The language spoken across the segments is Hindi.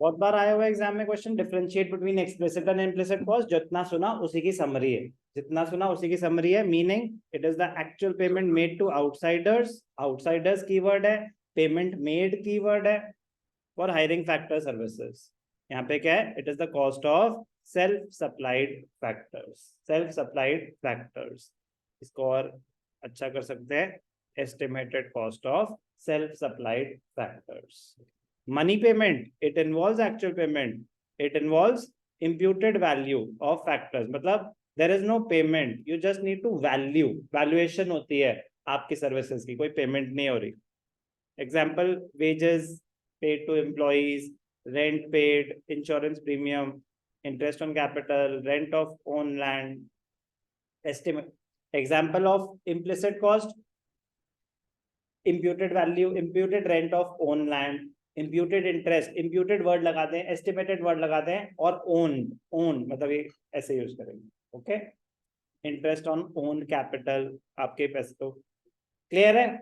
बहुत बार आया हुआ एग्जाम में question, differentiate between explicit and implicit cost. जितना सुना उसी की समरी है, जितना सुना उसी की समरी है। Meaning it is the actual payment made to outsiders, outsiders keyword है, पेमेंट मेड कीवर्ड है, फॉर हायरिंग फैक्टर सर्विसेज। यहाँ पे क्या है, it is the cost of self supplied factors, self supplied factors. इसको और अच्छा कर सकते हैं, estimated cost of self supplied factors. Money payment, it involves actual payment, it involves imputed value of factors। मतलब there is no payment, you just need to value, valuation होती है आपकी सर्विसेज की, कोई पेमेंट नहीं हो रही। Example, wages paid to employees, rent paid, insurance premium, interest on capital, rent of own land, estimate। example of implicit cost, imputed value, imputed rent of own land, imputed interest, imputed word लगाते हैं, estimated वर्ड लगाते हैं, और own, own मतलब ये ऐसे यूज करेंगे। Okay, interest on own capital, आपके पैसे। तो क्लियर है,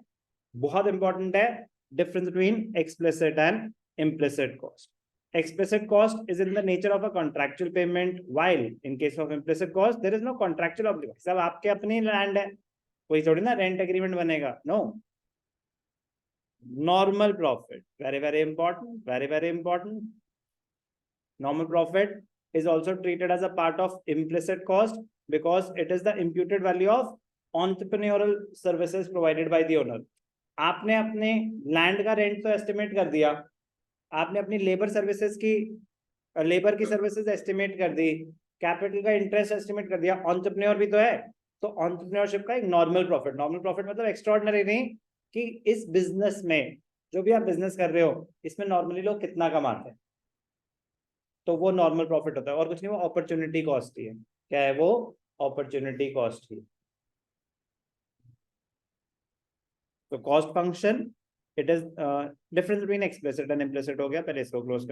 बहुत इंपॉर्टेंट है difference between explicit and implicit cost. Explicit cost is in the nature of a contractual payment, while in case of implicit cost there is no contractual obligation। सब आपके अपनी लैंड है, कोई थोड़ी ना रेंट एग्रीमेंट बनेगा, no. Normal profit, very important, very important। Normal profit is also treated as a part of implicit cost because it is the imputed value of entrepreneurial services provided by the owner। आपने अपने लैंड का रेंट तो एस्टिमेट कर दिया, आपने अपनी लेबर सर्विसेज की, लेबर की सर्विसेज एस्टिमेट कर दी, कैपिटल का इंटरेस्ट एस्टिमेट कर दिया, एंटरप्रेन्योर भी तो है। तो एंटरप्रेन्योरशिप का एक नॉर्मल प्रॉफिट, नॉर्मल प्रॉफिट मतलब एक्स्ट्राऑर्डिनरी नहीं, कि इस बिजनेस में जो भी आप बिजनेस कर रहे हो इसमें नॉर्मली लोग कितना कमाते हैं, तो वो नॉर्मल प्रॉफिट होता है, और कुछ नहीं, वो अपॉर्चुनिटी कॉस्ट ही है। क्या है वो? अपॉर्चुनिटी कॉस्ट ही। तो cost function, it is difference between explicit and implicit हो गया। पहले इसको क्लोज कर